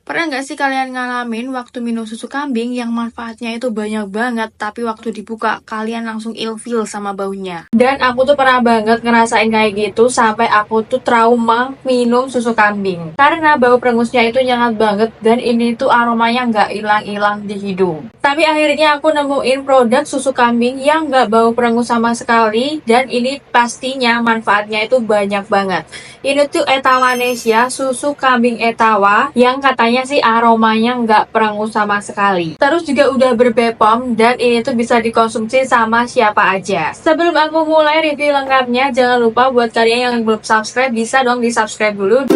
Pernah nggak sih kalian ngalamin waktu minum susu kambing yang manfaatnya itu banyak banget, tapi waktu dibuka kalian langsung ilfeel sama baunya? Dan aku tuh pernah banget ngerasain kayak gitu sampai aku tuh trauma minum susu kambing. Karena bau perengusnya itu nyengat banget dan ini tuh aromanya nggak hilang-hilang di hidung. Tapi akhirnya aku nemuin produk susu kambing yang nggak bau perengus sama sekali dan ini pastinya manfaatnya itu banyak banget. Ini tuh Etawanesia, susu kambing Etawa yang katanya sih aromanya nggak perengus sama sekali. Terus juga udah berbepom dan ini tuh bisa dikonsumsi sama siapa aja. Sebelum aku mulai review lengkapnya, jangan lupa buat kalian yang belum subscribe bisa dong di subscribe dulu.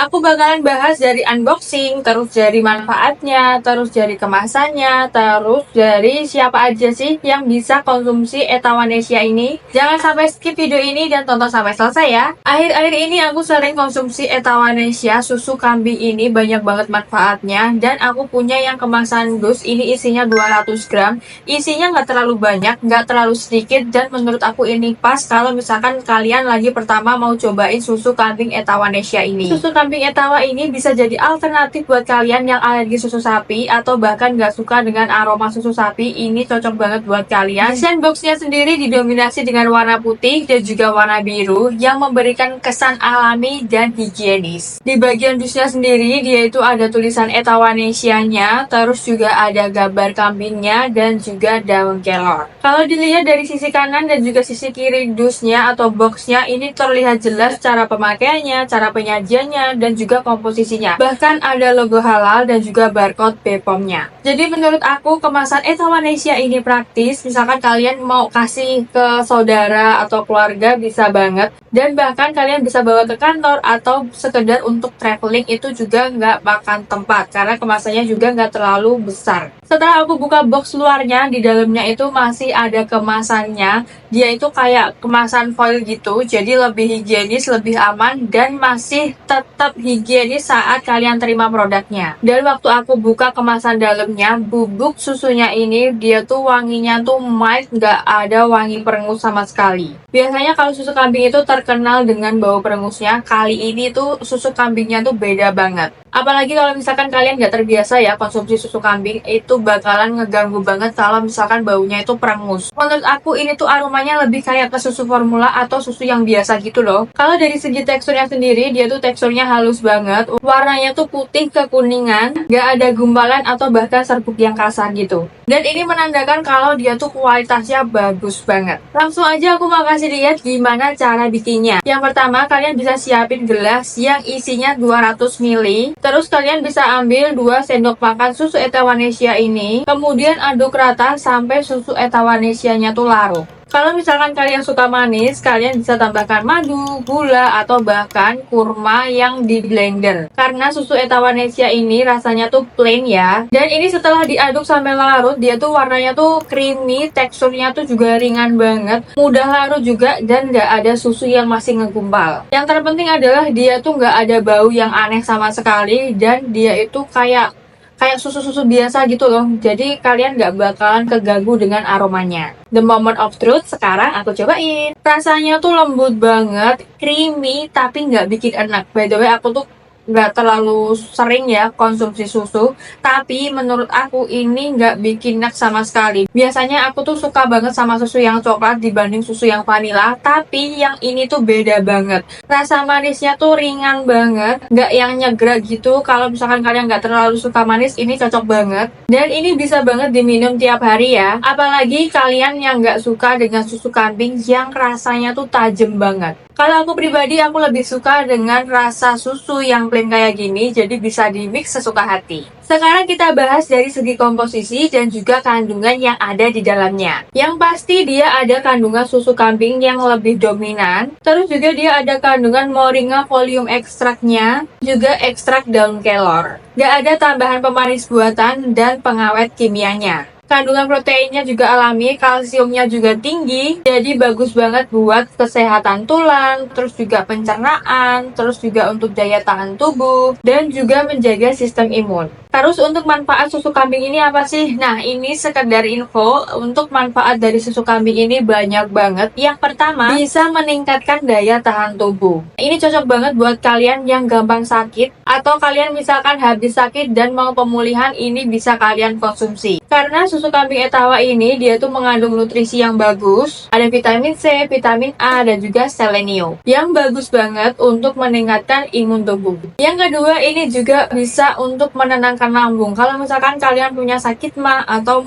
Aku bakalan bahas dari unboxing, terus dari manfaatnya, terus dari kemasannya, terus dari siapa aja sih yang bisa konsumsi Etawanesia ini. Jangan sampai skip video ini dan tonton sampai selesai ya. Akhir-akhir ini aku sering konsumsi Etawanesia, susu kambing ini banyak banget manfaatnya. Dan aku punya yang kemasan dus, ini isinya 200 gram. Isinya nggak terlalu banyak, nggak terlalu sedikit, dan menurut aku ini pas kalau misalkan kalian lagi pertama mau cobain susu kambing Etawanesia ini. Susu kambing Etawa ini bisa jadi alternatif buat kalian yang alergi susu sapi atau bahkan gak suka dengan aroma susu sapi. Ini cocok banget buat kalian. Desain boxnya sendiri didominasi dengan warna putih dan juga warna biru yang memberikan kesan alami dan higienis. Di bagian dusnya sendiri dia itu ada tulisan Etawanesianya, terus juga ada gambar kambingnya dan juga daun kelor. Kalau dilihat dari sisi kanan dan juga sisi kiri dusnya atau boxnya, ini terlihat jelas cara pemakaiannya, cara penyajiannya, dan juga komposisinya. Bahkan ada logo halal dan juga barcode BPOM-nya. Jadi menurut aku kemasan Etawanesia ini praktis. Misalkan kalian mau kasih ke saudara atau keluarga bisa banget. Dan bahkan kalian bisa bawa ke kantor atau sekedar untuk traveling itu juga nggak makan tempat. Karena kemasannya juga nggak terlalu besar. Setelah aku buka box luarnya, di dalamnya itu masih ada kemasannya. Dia itu kayak kemasan foil gitu, jadi lebih higienis, lebih aman, dan masih tetap higienis saat kalian terima produknya. Dan waktu aku buka kemasan dalamnya, bubuk susunya ini dia tuh wanginya tuh mild, nggak ada wangi perengus sama sekali. Biasanya kalau susu kambing itu terkenal dengan bau perengusnya, kali ini tuh susu kambingnya tuh beda banget. Apalagi kalau misalkan kalian nggak terbiasa ya konsumsi susu kambing, itu bakalan ngeganggu banget kalau misalkan baunya itu perengus. Menurut aku ini tuh aromanya lebih kayak ke susu formula atau susu yang biasa gitu loh. Kalau dari segi teksturnya sendiri, dia tuh teksturnya halus banget. Warnanya tuh putih kekuningan, nggak ada gumpalan atau bahkan serbuk yang kasar gitu. Dan ini menandakan kalau dia tuh kualitasnya bagus banget. Langsung aja aku mau kasih lihat gimana cara bikinnya. Yang pertama, kalian bisa siapin gelas yang isinya 200 ml. Terus kalian bisa ambil 2 sendok makan susu Etawanesia ini. Kemudian aduk rata sampai susu Etawanesianya tuh larut. Kalau misalkan kalian suka manis, kalian bisa tambahkan madu, gula, atau bahkan kurma yang di blender. Karena susu Etawanesia ini rasanya tuh plain ya. Dan ini setelah diaduk sampai larut, dia tuh warnanya tuh creamy, teksturnya tuh juga ringan banget, mudah larut juga, dan nggak ada susu yang masih ngegumpal. Yang terpenting adalah dia tuh nggak ada bau yang aneh sama sekali, dan dia itu kayak susu-susu biasa gitu loh. Jadi kalian gak bakalan keganggu dengan aromanya. The moment of truth, sekarang aku cobain. Rasanya tuh lembut banget, creamy, tapi gak bikin enak. By the way, aku tuh nggak terlalu sering ya konsumsi susu, tapi menurut aku ini nggak bikin enak sama sekali. Biasanya aku tuh suka banget sama susu yang coklat dibanding susu yang vanilla, tapi yang ini tuh beda banget. Rasa manisnya tuh ringan banget, nggak yang nyegrek gitu. Kalau misalkan kalian nggak terlalu suka manis, ini cocok banget. Dan ini bisa banget diminum tiap hari ya. Apalagi kalian yang nggak suka dengan susu kambing yang rasanya tuh tajam banget. Kalau aku pribadi, aku lebih suka dengan rasa susu yang plain kayak gini, jadi bisa di mix sesuka hati. Sekarang kita bahas dari segi komposisi dan juga kandungan yang ada di dalamnya. Yang pasti dia ada kandungan susu kambing yang lebih dominan, terus juga dia ada kandungan moringa folium ekstraknya, juga ekstrak daun kelor. Gak ada tambahan pemanis buatan dan pengawet kimianya. Kandungan proteinnya juga alami, kalsiumnya juga tinggi, jadi bagus banget buat kesehatan tulang, terus juga pencernaan, terus juga untuk daya tahan tubuh, dan juga menjaga sistem imun. Terus untuk manfaat susu kambing ini apa sih? Nah, ini sekedar info, untuk manfaat dari susu kambing ini banyak banget. Yang pertama, bisa meningkatkan daya tahan tubuh. Ini cocok banget buat kalian yang gampang sakit, atau kalian misalkan habis sakit dan mau pemulihan, ini bisa kalian konsumsi. Karena susu kambing Etawa ini, dia tuh mengandung nutrisi yang bagus, ada vitamin C, vitamin A, dan juga selenium, yang bagus banget untuk meningkatkan imun tubuh. Yang kedua, ini juga bisa untuk menenangkan lambung. Kalau misalkan kalian punya sakit mah atau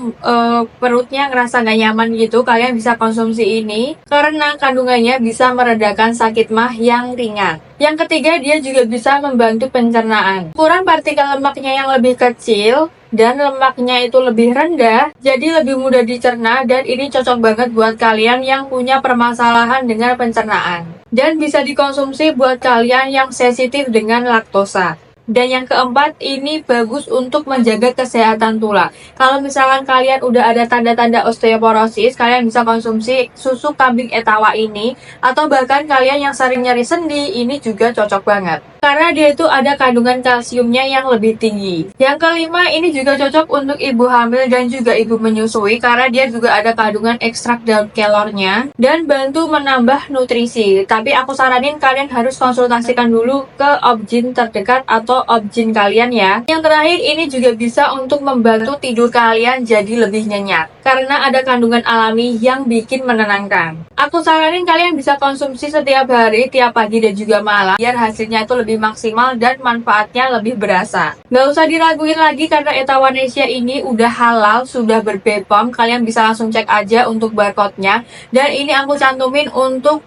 perutnya ngerasa gak nyaman gitu, kalian bisa konsumsi ini karena kandungannya bisa meredakan sakit mah yang ringan. Yang ketiga, dia juga bisa membantu pencernaan. Ukuran partikel lemaknya yang lebih kecil dan lemaknya itu lebih rendah, jadi lebih mudah dicerna, dan ini cocok banget buat kalian yang punya permasalahan dengan pencernaan. Dan bisa dikonsumsi buat kalian yang sensitif dengan laktosa. Dan yang keempat, ini bagus untuk menjaga kesehatan tulang. Kalau misalkan kalian udah ada tanda-tanda osteoporosis, kalian bisa konsumsi susu kambing Etawa ini. Atau bahkan kalian yang sering nyeri sendi, ini juga cocok banget. Karena dia itu ada kandungan kalsiumnya yang lebih tinggi. Yang kelima, ini juga cocok untuk ibu hamil dan juga ibu menyusui. Karena dia juga ada kandungan ekstrak daun kelornya dan bantu menambah nutrisi. Tapi aku saranin kalian harus konsultasikan dulu ke objin terdekat atau objin kalian ya. Yang terakhir, ini juga bisa untuk membantu tidur kalian jadi lebih nyenyak karena ada kandungan alami yang bikin menenangkan. Aku saranin kalian bisa konsumsi setiap hari, tiap pagi dan juga malam, biar hasilnya itu lebih maksimal dan manfaatnya lebih berasa. Nggak usah diraguin lagi karena Etawanesia ini udah halal, sudah ber-BPOM. Kalian bisa langsung cek aja untuk barcode-nya. Dan ini aku cantumin untuk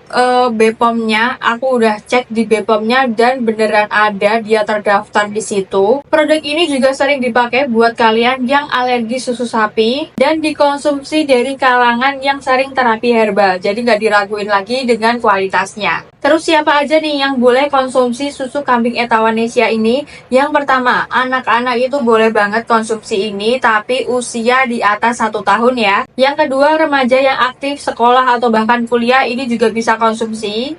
BPOM-nya. Aku udah cek di BPOM-nya dan beneran ada, dia terdaftar di situ. Produk ini juga sering dipakai buat kalian yang alergi susu sapi dan dikonsumsi dari kalangan yang sering terapi herbal. Jadi nggak diraguin lagi dengan kualitasnya. Terus siapa aja nih yang boleh konsumsi susu kambing Etawanesia ini? Yang pertama, anak-anak itu boleh banget konsumsi ini, tapi usia di atas 1 tahun ya. Yang kedua, remaja yang aktif sekolah atau bahkan kuliah ini juga bisa konsumsi.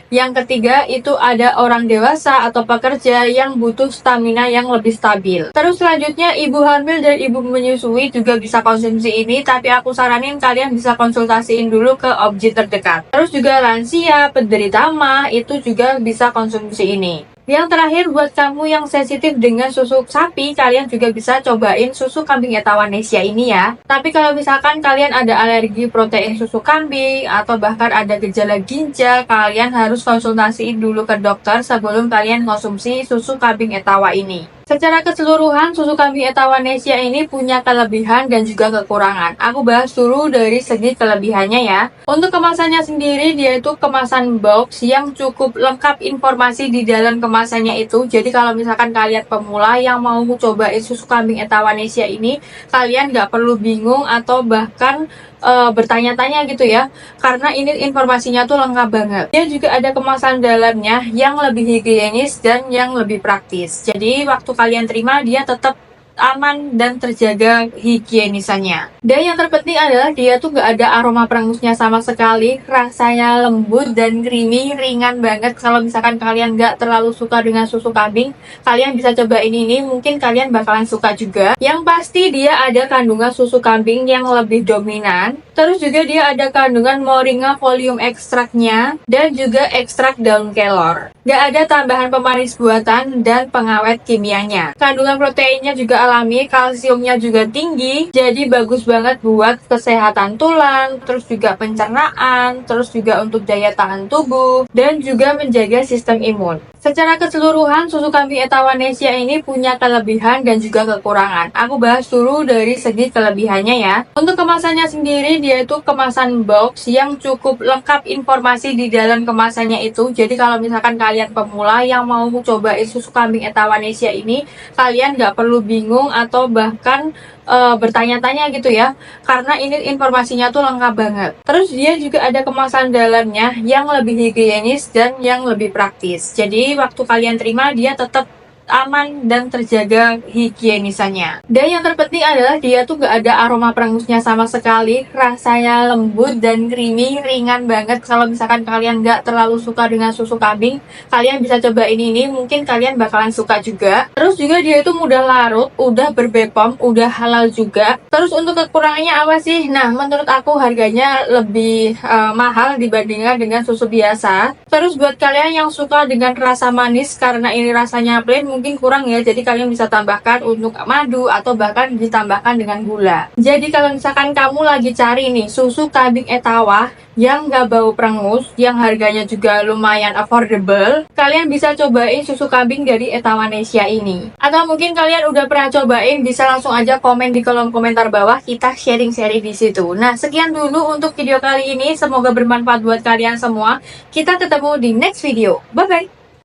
Yang ketiga, itu ada orang dewasa atau pekerja yang butuh stamina yang lebih stabil. Terus selanjutnya, ibu hamil dan ibu menyusui juga bisa konsumsi ini, tapi aku saranin kalian bisa konsultasiin dulu ke objin terdekat. Terus juga lansia, penderita mah, itu juga bisa konsumsi ini. Yang terakhir, buat kamu yang sensitif dengan susu sapi, kalian juga bisa cobain susu kambing Etawanesia ini ya. Tapi kalau misalkan kalian ada alergi protein susu kambing atau bahkan ada gejala ginjal, kalian harus konsultasiin dulu ke dokter sebelum kalian konsumsi susu kambing Etawa ini. Secara keseluruhan, susu kambing Etawanesia ini punya kelebihan dan juga kekurangan. Aku bahas dulu dari segi kelebihannya ya. Untuk kemasannya sendiri, dia itu kemasan box yang cukup lengkap informasi di dalam kemasannya itu. Jadi kalau misalkan kalian pemula yang mau cobain susu kambing Etawanesia ini, kalian nggak perlu bingung atau bahkan bertanya-tanya gitu ya, karena ini informasinya tuh lengkap banget. Dia juga ada kemasan dalamnya yang lebih higienis dan yang lebih praktis. Jadi waktu kalian terima, dia tetap aman dan terjaga higienisannya. Dan yang terpenting adalah dia tuh gak ada aroma perengusnya sama sekali. Rasanya lembut dan creamy, ringan banget. Kalau misalkan kalian gak terlalu suka dengan susu kambing, kalian bisa cobain ini, mungkin kalian bakalan suka juga. Yang pasti dia ada kandungan susu kambing yang lebih dominan. Terus juga dia ada kandungan moringa folium ekstraknya dan juga ekstrak daun kelor. Gak ada tambahan pemanis buatan dan pengawet kimianya. Kandungan proteinnya juga alami, kalsiumnya juga tinggi, jadi bagus banget buat kesehatan tulang, terus juga pencernaan, terus juga untuk daya tahan tubuh, dan juga menjaga sistem imun. Secara keseluruhan, susu kambing Etawanesia ini punya kelebihan dan juga kekurangan. Aku bahas dulu dari segi kelebihannya ya. Untuk kemasannya sendiri, dia itu kemasan box yang cukup lengkap informasi di dalam kemasannya itu. Jadi kalau misalkan kalian pemula yang mau cobain susu kambing Etawanesia ini, kalian nggak perlu bingung atau bahkan bertanya-tanya gitu ya, karena ini informasinya tuh lengkap banget. Terus dia juga ada kemasan dalamnya yang lebih higienis dan yang lebih praktis. Jadi waktu kalian terima, dia tetap aman dan terjaga higienisannya. Dan yang terpenting adalah dia tuh gak ada aroma perengusnya sama sekali, rasanya lembut dan creamy, ringan banget. Kalau misalkan kalian gak terlalu suka dengan susu kambing, kalian bisa coba ini mungkin kalian bakalan suka juga. Terus juga dia itu mudah larut, udah berbepom, udah halal juga. Terus untuk kekurangannya apa sih? Nah, menurut aku harganya lebih mahal dibandingkan dengan susu biasa. Terus buat kalian yang suka dengan rasa manis, karena ini rasanya plain mungkin kurang ya, jadi kalian bisa tambahkan untuk madu atau bahkan ditambahkan dengan gula. Jadi kalau misalkan kamu lagi cari nih susu kambing Etawa yang gak bau perengus, yang harganya juga lumayan affordable, kalian bisa cobain susu kambing dari Etawanesia ini. Atau mungkin kalian udah pernah cobain, bisa langsung aja komen di kolom komentar bawah, kita sharing-sharing di situ. Nah, sekian dulu untuk video kali ini, semoga bermanfaat buat kalian semua. Kita ketemu di next video. Bye bye.